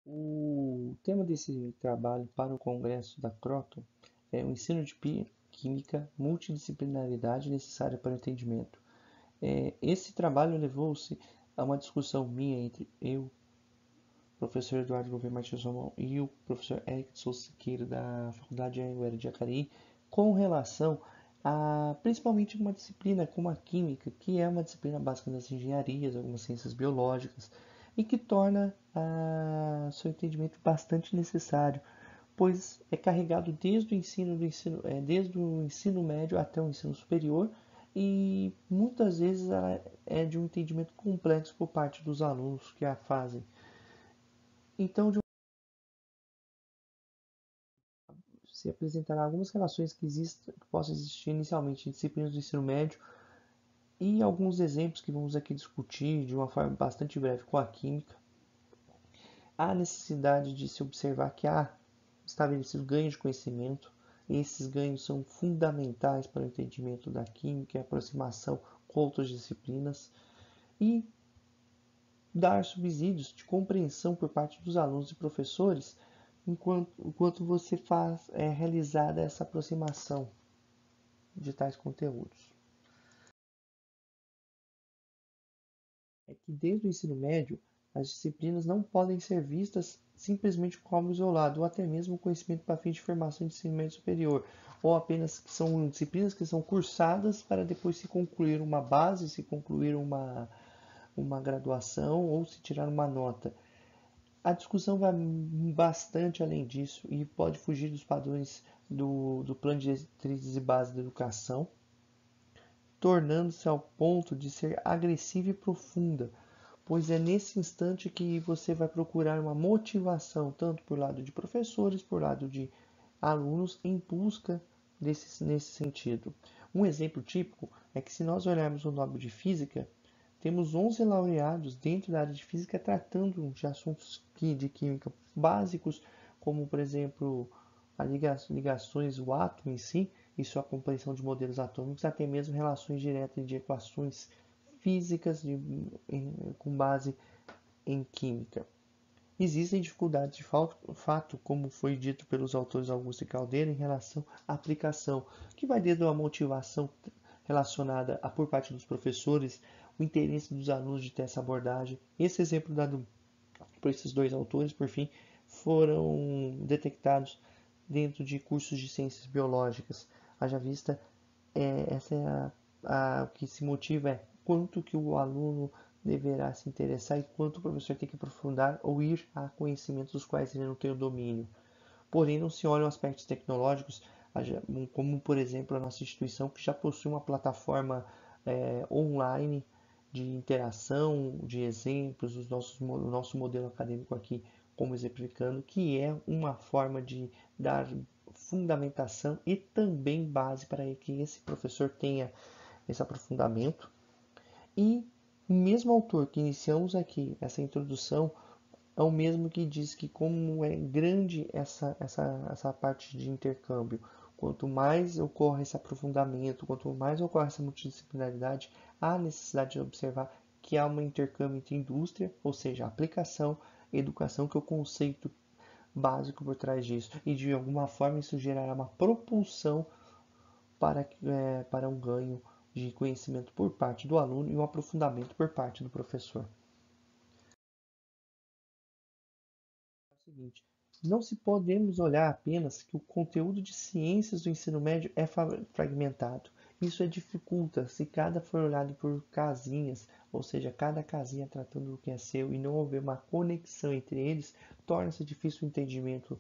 O tema desse trabalho para o Congresso da Croton é o ensino de química, multidisciplinaridade necessária para o entendimento. Esse trabalho levou-se a uma discussão minha entre eu, o professor Eduardo Gouveia Martins Romão e o professor Eric de Souza Siqueira, da Faculdade de Anhanguera de Jacareí, com relação a principalmente uma disciplina como a química, que é uma disciplina básica das engenharias, algumas ciências biológicas, e que torna seu entendimento bastante necessário, pois é carregado desde o ensino médio até o ensino superior, e muitas vezes ela é de um entendimento complexo por parte dos alunos que a fazem. Então, se apresentará algumas relações que possam existir inicialmente em disciplinas do ensino médio e alguns exemplos que vamos aqui discutir de uma forma bastante breve com a química. Há necessidade de se observar que há estabelecidos ganhos de conhecimento. Esses ganhos são fundamentais para o entendimento da química e a aproximação com outras disciplinas, e dar subsídios de compreensão por parte dos alunos e professores enquanto você faz realizada essa aproximação de tais conteúdos. É que desde o ensino médio, as disciplinas não podem ser vistas simplesmente como isolado, ou até mesmo conhecimento para fim de formação de ensino médio superior, ou apenas que são disciplinas que são cursadas para depois se concluir uma base, se concluir uma graduação ou se tirar uma nota. A discussão vai bastante além disso e pode fugir dos padrões do plano de diretrizes e base da educação, tornando-se ao ponto de ser agressiva e profunda, pois é nesse instante que você vai procurar uma motivação, tanto por lado de professores, por lado de alunos, em busca nesse sentido. Um exemplo típico é que, se nós olharmos o Nobel de Física, temos 11 laureados dentro da área de física tratando de assuntos de química básicos, como, por exemplo, as ligações, o átomo em si, e sua compreensão de modelos atômicos, até mesmo relações diretas de equações físicas com base em química. Existem dificuldades de fato, como foi dito pelos autores Augusto e Caldeira, em relação à aplicação, que vai desde uma motivação relacionada a, por parte dos professores, o interesse dos alunos de ter essa abordagem. Esse exemplo dado por esses dois autores, por fim, foram detectados dentro de cursos de ciências biológicas. Haja vista, essa é o que se motiva é quanto que o aluno deverá se interessar e quanto o professor tem que aprofundar ou ir a conhecimentos dos quais ele não tem o domínio. Porém, não se olham aspectos tecnológicos, como, por exemplo, a nossa instituição, que já possui uma plataforma online de interação, de exemplos, o nosso modelo acadêmico aqui, como exemplificando, que é uma forma de dar fundamentação e também base para que esse professor tenha esse aprofundamento. E o mesmo autor que iniciamos aqui essa introdução é o mesmo que diz que, como é grande essa parte de intercâmbio, quanto mais ocorre esse aprofundamento, quanto mais ocorre essa multidisciplinaridade, há necessidade de observar que há um intercâmbio entre indústria, ou seja, aplicação, e educação, que é o conceito básico por trás disso, e de alguma forma isso gerará uma propulsão para um ganho de conhecimento por parte do aluno e um aprofundamento por parte do professor. É o seguinte, não se podemos olhar apenas que o conteúdo de ciências do ensino médio é fragmentado. Isso dificulta se cada for olhado por casinhas, ou seja, cada casinha tratando do que é seu e não houver uma conexão entre eles, torna-se difícil o entendimento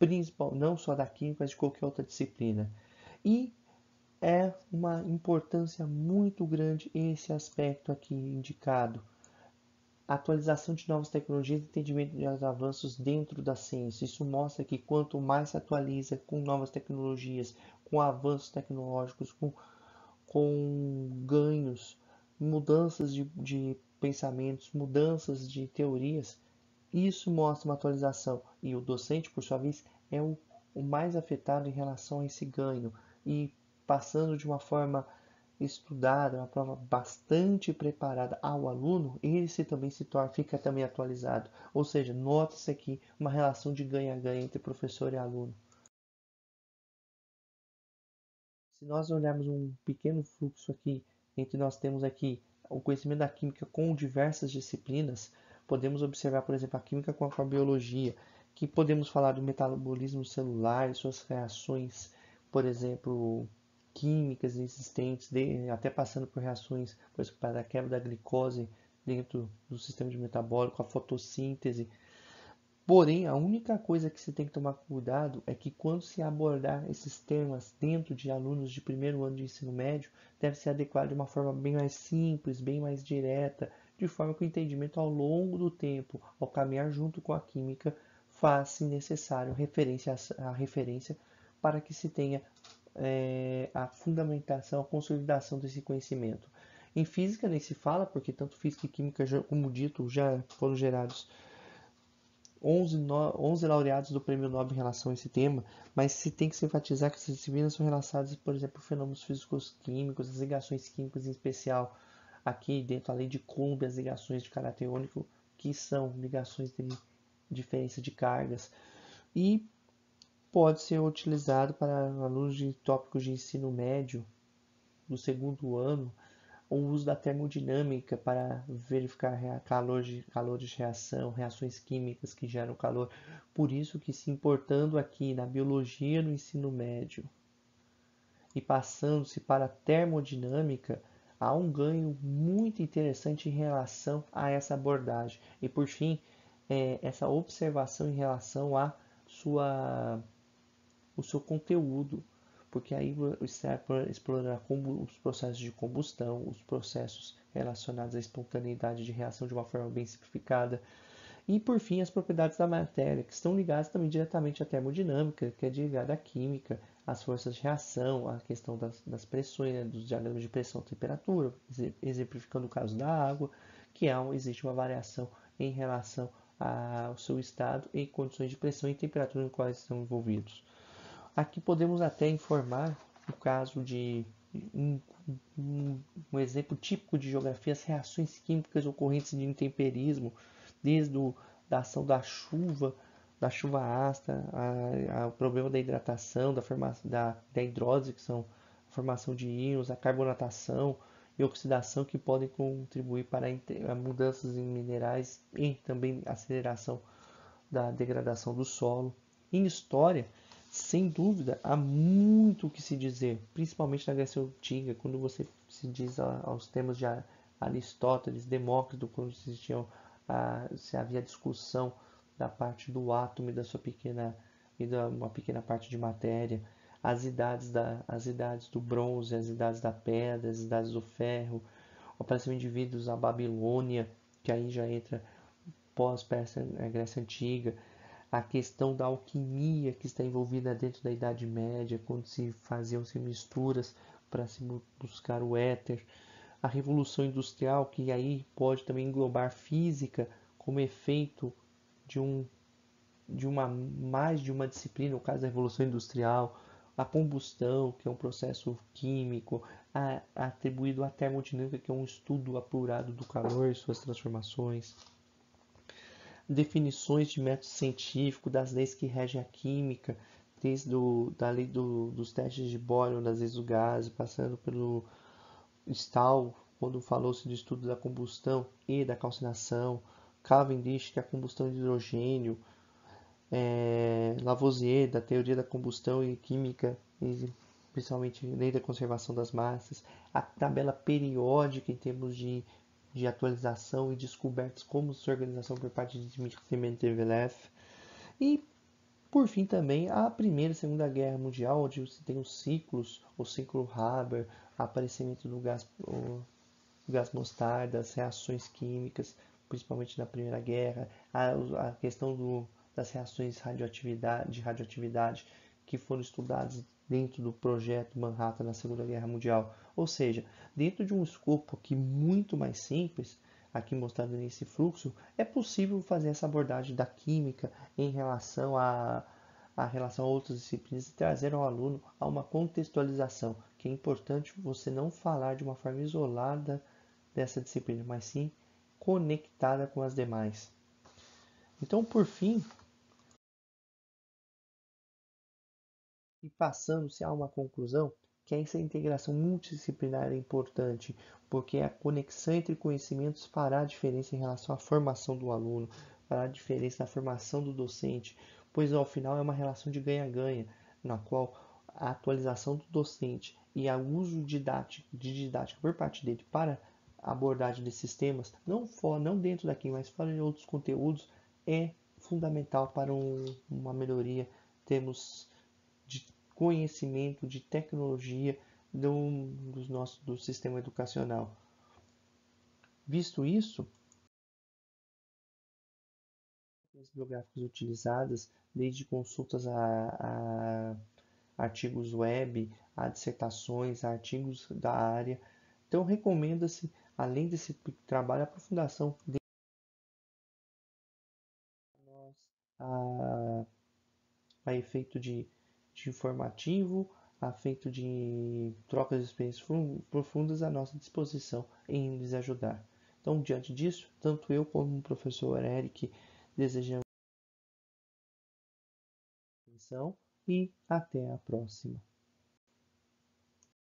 principal, não só da química, mas de qualquer outra disciplina. E é uma importância muito grande esse aspecto aqui indicado. A atualização de novas tecnologias e entendimento de avanços dentro da ciência. Isso mostra que quanto mais se atualiza com novas tecnologias, com avanços tecnológicos, com ganhos, mudanças de pensamentos, mudanças de teorias, isso mostra uma atualização. E o docente, por sua vez, é o mais afetado em relação a esse ganho. E passando de uma forma estudada, uma prova bastante preparada ao aluno, ele também se torna, fica também atualizado. Ou seja, nota-se aqui uma relação de ganha-ganha entre professor e aluno. Se nós olharmos um pequeno fluxo aqui, entre nós temos aqui o conhecimento da química com diversas disciplinas, podemos observar, por exemplo, a química com a biologia, que podemos falar do metabolismo celular, suas reações, por exemplo, químicas existentes, até passando por reações, por exemplo, para a quebra da glicose dentro do sistema metabólico, a fotossíntese. Porém, a única coisa que se tem que tomar cuidado é que quando se abordar esses temas dentro de alunos de primeiro ano de ensino médio, deve ser adequado de uma forma bem mais simples, bem mais direta, de forma que o entendimento ao longo do tempo, ao caminhar junto com a química, faz-se necessário a referência para que se tenha a fundamentação, a consolidação desse conhecimento. Em física nem se fala, porque tanto física e química, como dito, já foram gerados 11 laureados do Prêmio Nobel em relação a esse tema, mas se tem que se enfatizar que essas disciplinas são relacionadas, por exemplo, fenômenos físicos químicos, as ligações químicas em especial, aqui dentro, além de Coulomb, as ligações de caráter único, que são ligações de diferença de cargas, e pode ser utilizado para alunos de tópicos de ensino médio do segundo ano, o uso da termodinâmica para verificar calores de reação, reações químicas que geram calor. Por isso que se importando aqui na biologia no ensino médio e passando-se para a termodinâmica, há um ganho muito interessante em relação a essa abordagem. E por fim, essa observação em relação a o seu conteúdo, porque aí você vai explorar os processos de combustão, os processos relacionados à espontaneidade de reação de uma forma bem simplificada, e por fim as propriedades da matéria, que estão ligadas também diretamente à termodinâmica, que é ligada à química, às forças de reação, à questão das pressões, né, dos diagramas de pressão e temperatura, exemplificando o caso da água, que existe uma variação em relação ao seu estado em condições de pressão e temperatura em quais estão envolvidos. Aqui podemos até informar o caso de um, um exemplo típico de geografia, as reações químicas ocorrentes de intemperismo, desde da ação da chuva ácida, ao problema da hidratação, da hidrólise, que são a formação de íons, a carbonatação e oxidação, que podem contribuir para mudanças em minerais e também aceleração da degradação do solo. Em história, sem dúvida, há muito o que se dizer, principalmente na Grécia Antiga, quando você se diz aos temas de Aristóteles, Demócrito, quando se havia discussão da parte do átomo e da sua pequena uma pequena parte de matéria, as idades do bronze, as idades da pedra, as idades do ferro, o aparecimento de indivíduos na Babilônia, que aí já entra pós-Grécia Antiga, a questão da alquimia que está envolvida dentro da Idade Média, quando se faziam-se misturas para se buscar o éter, a Revolução Industrial, que aí pode também englobar física como efeito de mais de uma disciplina, no caso da Revolução Industrial, a combustão, que é um processo químico, atribuído à termodinâmica, que é um estudo apurado do calor e suas transformações, definições de método científico, das leis que regem a química, desde da lei dos testes de Bohr, das leis do gás, passando pelo Stahl, quando falou-se do estudo da combustão e da calcinação, Cavendish, que é a combustão de hidrogênio, Lavoisier, da teoria da combustão e química, e principalmente lei da conservação das massas, a tabela periódica em termos de atualização e descobertas como sua organização por parte de Dmitry Mendeleev, e por fim também a Primeira e Segunda Guerra Mundial, onde você tem os ciclos, o ciclo Haber, o aparecimento do gás mostarda, as reações químicas, principalmente na Primeira Guerra, a questão das reações de radioatividade que foram estudadas dentro do projeto Manhattan na Segunda Guerra Mundial. Ou seja, dentro de um escopo aqui muito mais simples, aqui mostrado nesse fluxo, é possível fazer essa abordagem da química em relação a relação a outras disciplinas e trazer ao aluno a uma contextualização, que é importante você não falar de uma forma isolada dessa disciplina, mas sim conectada com as demais. Então, por fim, e passando-se a uma conclusão, que essa integração multidisciplinar é importante, porque a conexão entre conhecimentos fará a diferença em relação à formação do aluno, fará a diferença na formação do docente, pois ao final é uma relação de ganha-ganha, na qual a atualização do docente e o uso de didática por parte dele para a abordagem desses temas, não dentro daqui, mas fora de outros conteúdos, é fundamental para uma melhoria. Temos de conhecimento, de tecnologia do sistema educacional. Visto isso, as bibliográficas utilizadas, desde consultas a artigos web, a dissertações, a artigos da área. Então, recomenda-se, além desse trabalho, a aprofundação de nós, a efeito de informativo, a efeito de trocas de experiências profundas à nossa disposição em lhes ajudar. Então, diante disso, tanto eu como o professor Eric desejamos atenção e até a próxima.